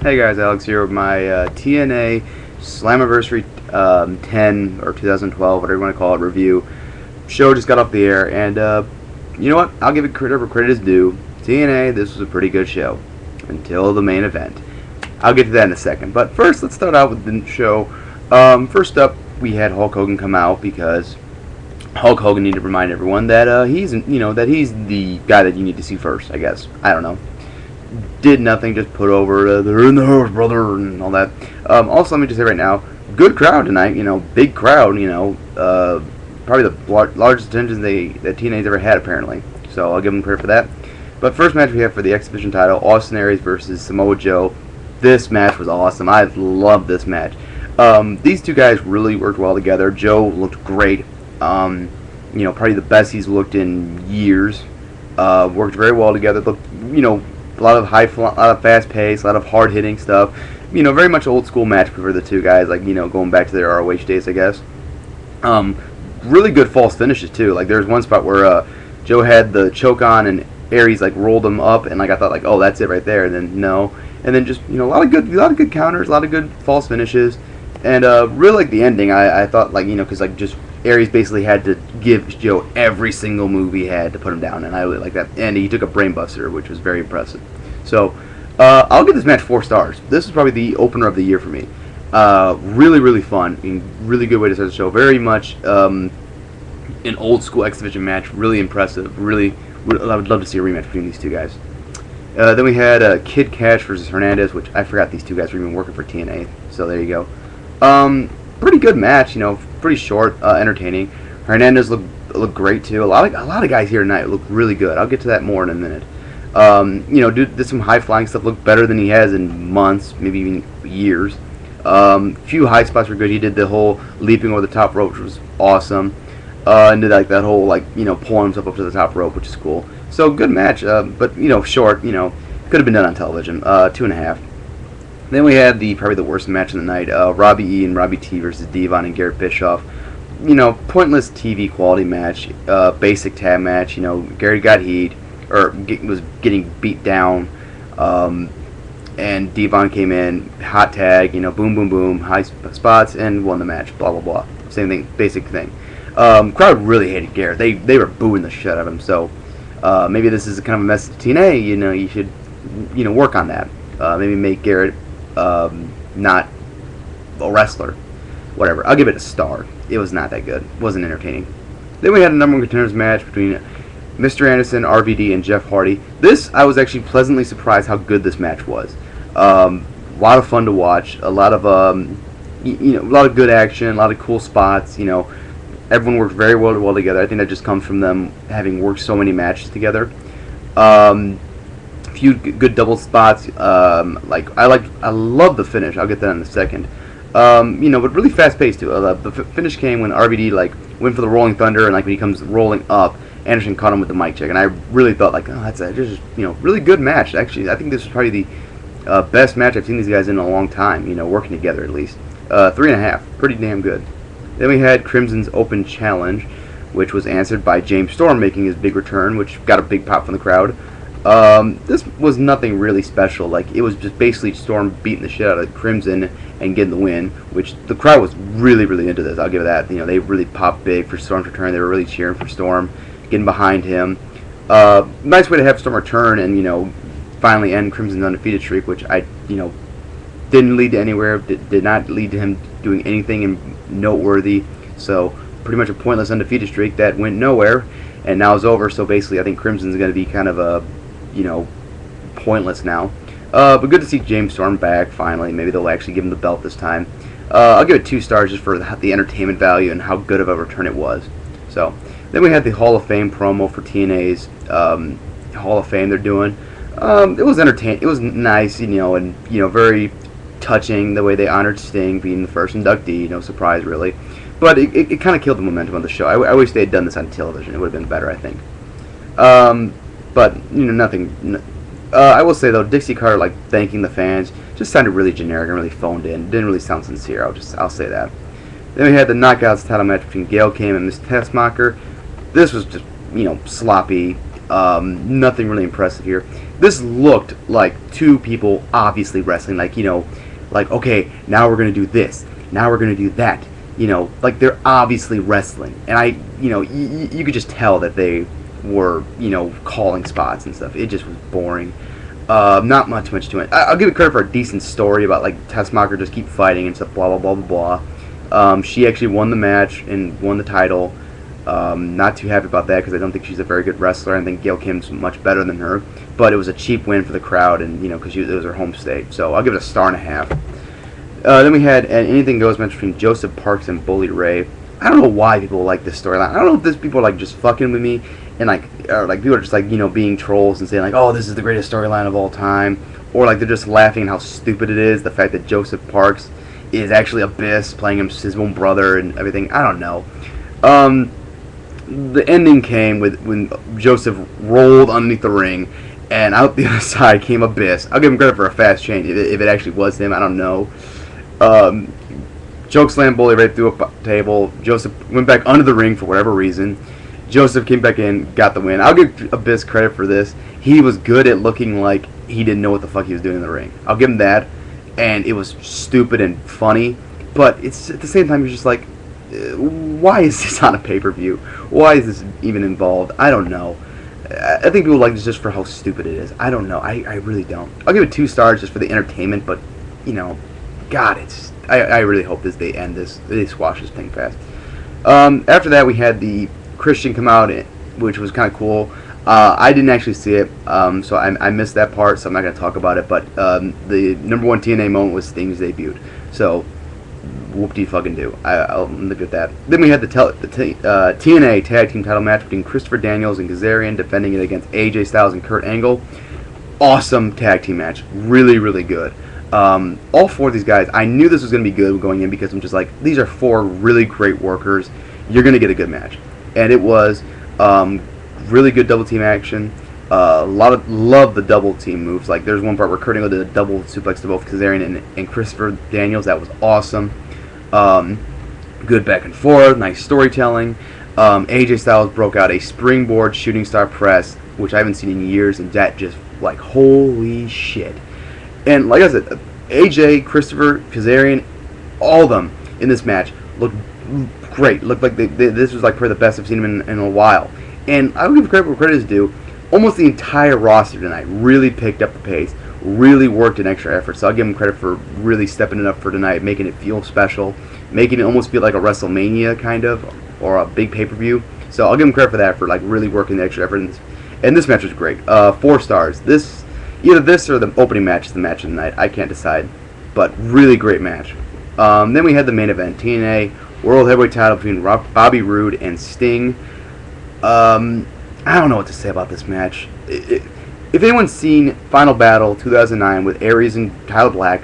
Hey guys, Alex here with my TNA Slammiversary 10 or 2012, whatever you want to call it, review. Show just got off the air, and you know what? I'll give it credit where credit is due. TNA, this was a pretty good show until the main event. I'll get to that in a second, but first let's start out with the show. First up, we had Hulk Hogan come out because Hulk Hogan needed to remind everyone that he's the guy that you need to see first. I guess I don't know. Did nothing, just put over they're in the house, brother, and all that. Also, let me just say right now, good crowd tonight. Big crowd. Probably the largest attendance that TNA's ever had, apparently. So I'll give them credit for that. But first match we have for the X Division title, Austin Aries versus Samoa Joe. This match was awesome. I loved this match. These two guys really worked well together. Joe looked great. Probably the best he's looked in years. Worked very well together. A lot of a lot of fast pace, a lot of hard hitting stuff. Very much old school match for the two guys. Going back to their ROH days, I guess. Really good false finishes too. There's one spot where Joe had the choke on and Aries rolled him up, and I thought oh, that's it right there. And then no, and then just a lot of good counters, a lot of good false finishes, and really the ending. I thought because just Aries basically had to give Joe every single move he had to put him down, and I really like that. And he took a brainbuster, which was very impressive. So, I'll give this match 4 stars. This is probably the opener of the year for me. Really, really fun, and really good way to start the show. Very much an old school X Division match. Really impressive. Really, I would love to see a rematch between these two guys. Then we had Kid Kash versus Hernandez, which I forgot these two guys were even working for TNA. So there you go. Pretty good match. Pretty short, entertaining. Hernandez looked great too. A lot of guys here tonight look really good. I'll get to that more in a minute. Did some high flying stuff. Looked better than he has in months, maybe even years. Few high spots were good. He did the whole leaping over the top rope, which was awesome. And did that whole pulling himself up to the top rope, which is cool. So good match, but short. Could have been done on television. 2.5. Then we had probably the worst match of the night. Robbie E and Robbie T versus Devon and Garrett Bischoff. Pointless TV quality match. Basic tag match. Garrett got heat. Was getting beat down, and Devon came in, hot tag, boom, boom, boom, high spots, and won the match, blah, blah, blah. Same thing, basic thing. Crowd really hated Garrett. They were booing the shit out of him, so maybe this is kind of a message to TNA, you should, work on that. Maybe make Garrett not a wrestler. Whatever. I'll give it a star. It was not that good. It wasn't entertaining. Then we had a number 1 contenders match between Mr. Anderson, RVD, and Jeff Hardy. I was actually pleasantly surprised how good this match was. A lot of fun to watch. A lot of a lot of good action. A lot of cool spots. Everyone worked very well together. I think that just comes from them having worked so many matches together. Few good double spots. I love the finish. I'll get that in a second. But really fast paced too. The finish came when RVD went for the Rolling Thunder, and when he comes rolling up, Anderson caught him with the mic check, and I really thought that's just really good match. Actually, I think this was probably the best match I've seen these guys in a long time. Working together at least. 3.5, pretty damn good. Then we had Crimson's Open Challenge, which was answered by James Storm making his big return, which got a big pop from the crowd. This was nothing really special. It was just basically Storm beating the shit out of Crimson and getting the win, which the crowd was really, really into this. I'll give it that. They really popped big for Storm's return. They were really cheering for Storm, getting behind him. Nice way to have Storm return and finally end Crimson's undefeated streak, which I didn't lead to anywhere. Did not lead to him doing anything noteworthy. So pretty much a pointless undefeated streak that went nowhere and now is over. So basically, I think Crimson's going to be kind of a pointless now. But good to see James Storm back finally. Maybe they'll actually give him the belt this time. I'll give it 2 stars just for the entertainment value and how good of a return it was. So then we had the Hall of Fame promo for TNA's Hall of Fame they're doing. It was entertaining. It was nice, and very touching the way they honored Sting being the first inductee. No surprise really, but it kind of killed the momentum of the show. I wish they had done this on television. It would have been better, I think. But nothing. I will say though, Dixie Carter thanking the fans just sounded really generic and really phoned in. Didn't really sound sincere. I'll say that. Then we had the Knockouts title match between Gail Kim and Miss Tessmacher. This was just sloppy. Nothing really impressive here. this looked like two people obviously wrestling, like, like, okay, now we're going to do this, now we're going to do that, like they're obviously wrestling. And you could just tell that they were, calling spots and stuff. It just was boring. Not much to it. I'll give it credit for a decent story about, like, Tessmacher just keep fighting and stuff, blah, blah, blah, blah, blah. She actually won the match and won the title. Not too happy about that because I don't think she's a very good wrestler. I think Gail Kim's much better than her. But it was a cheap win for the crowd, and, because it was her home state. So I'll give it a 1.5 stars. Then we had an Anything Goes match between Joseph Parks and Bully Ray. I don't know why people like this storyline. I don't know if these people are, like, just fucking with me, and, or people are just, like, being trolls and saying, like, oh, this is the greatest storyline of all time, or, like, they're just laughing at how stupid it is, the fact that Joseph Parks is actually Abyss, playing his own brother and everything. I don't know. The ending came when Joseph rolled underneath the ring, and out the other side came Abyss. I'll give him credit for a fast change. If it actually was him, I don't know. Choke slam Bully right through a table. Joseph went back under the ring for whatever reason. Joseph came back in, got the win. I'll give Abyss credit for this. He was good at looking like he didn't know what the fuck he was doing in the ring. I'll give him that. And it was stupid and funny. But it's at the same time, you're just like, why is this on a pay-per-view? Why is this even involved? I don't know. I think people like this just for how stupid it is. I don't know. I really don't. I'll give it 2 stars just for the entertainment, but, God, I really hope they end this. They squash this thing fast. After that, we had the Christian come out, which was kind of cool. I didn't actually see it, so I missed that part, so I'm not going to talk about it. But the number 1 TNA moment was Sting's debut. So, whoop-de-fucking-do. I'll look at that. Then we had the TNA Tag Team title match between Christopher Daniels and Kazarian, defending it against AJ Styles and Kurt Angle. Awesome tag team match. Really, really good. All 4 of these guys, I knew this was going to be good going in because I'm just like, these are 4 really great workers. You're going to get a good match. And it was really good double team action. Love the double team moves. Like, there's one part where Kurt Angle did a double suplex to both Kazarian and Christopher Daniels. That was awesome. Good back and forth. Nice storytelling. AJ Styles broke out a springboard shooting star press, which I haven't seen in years, and that just, like, holy shit. And like I said, AJ, Christopher, Kazarian, all of them in this match looked great. Looked like this was like probably the best I've seen them in a while. And I would give credit where credit is due. Almost the entire roster tonight really picked up the pace, really worked an extra effort. So I'll give them credit for really stepping it up for tonight, making it feel special, making it almost feel like a WrestleMania kind of, or a big pay-per-view. So I'll give them credit for that, for like really working the extra effort. And this match was great. 4 stars. Either this or the opening match is the match of the night. I can't decide. But really great match. Then we had the main event. TNA World Heavyweight title between Bobby Roode and Sting. I don't know what to say about this match. If anyone's seen Final Battle 2009 with Aries and Tyler Black,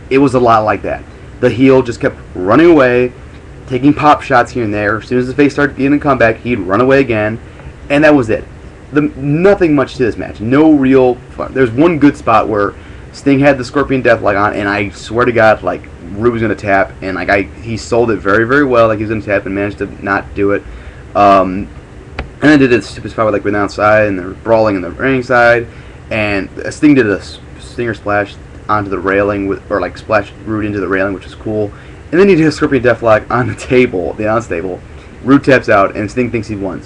it was a lot like that. The heel just kept running away, taking pop shots here and there. As soon as the face started getting a comeback, he'd run away again. And that was it. Nothing much to this match. No real fun. There's one good spot where Sting had the Scorpion Deathlock on, and I swear to God, like, Roode was going to tap, and like he sold it very, very well, like he was going to tap, and managed to not do it. And then did a stupid spot with, like, went outside, and they're brawling in the ring side, and Sting did a Stinger Splash onto the railing, or like splashed Roode into the railing, which was cool. And then he did a Scorpion Deathlock on the table, the announce table. Roode taps out, and Sting thinks he won.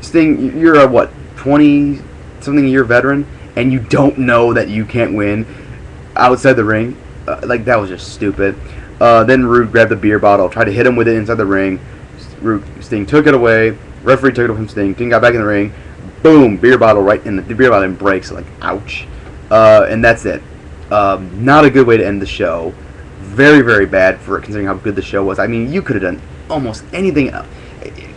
Sting, you're a, 20-something year veteran, and you don't know that you can't win outside the ring? Like, that was just stupid. Then Roode grabbed the beer bottle, tried to hit him with it inside the ring. Sting took it away. Referee took it from Sting. Sting got back in the ring. Boom, beer bottle right in the beer bottle breaks. Like, ouch. And that's it. Not a good way to end the show. Very, very bad for considering how good the show was. I mean, you could have done almost anything else.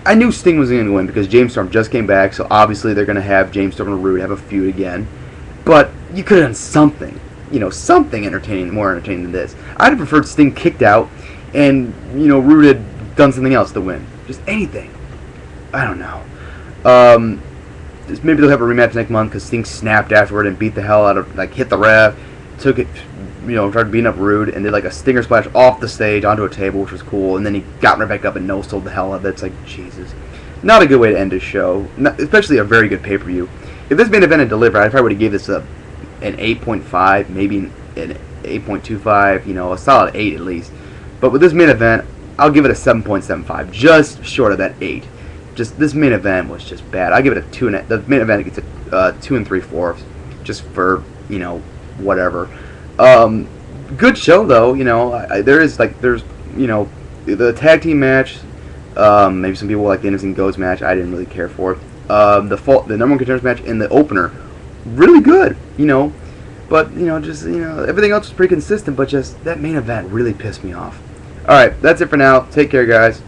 I knew Sting was going to win because James Storm just came back, so obviously they're going to have James Storm and Roode have a feud again. But you could have done something, something entertaining, more entertaining than this. I'd have preferred Sting kicked out and, Roode had done something else to win. Just anything. I don't know. Maybe they'll have a rematch next month because Sting snapped afterward and beat the hell out of, like, hit the ref, took it, tried beating up Roode, and did like a Stinger Splash off the stage onto a table, which was cool, and then he got right back up and no-sold the hell out of it. It's like, Jesus. Not a good way to end his show, especially a very good pay-per-view. if this main event had delivered, I probably would have gave this an 8.5, maybe an 8.25, you know, a solid 8 at least. But with this main event, I'll give it a 7.75, just short of that 8. Just this main event was just bad. I'll give it a 2. The main event gets a 2 3/4, just for, you know, whatever. Good show though. You know, there's you know, the tag team match. Maybe some people like the Innocent Goats match. I didn't really care for it. The number one contenders match in the opener, really good. You know, but you know, just you know, everything else was pretty consistent. But just that main event really pissed me off. All right, that's it for now. Take care, guys.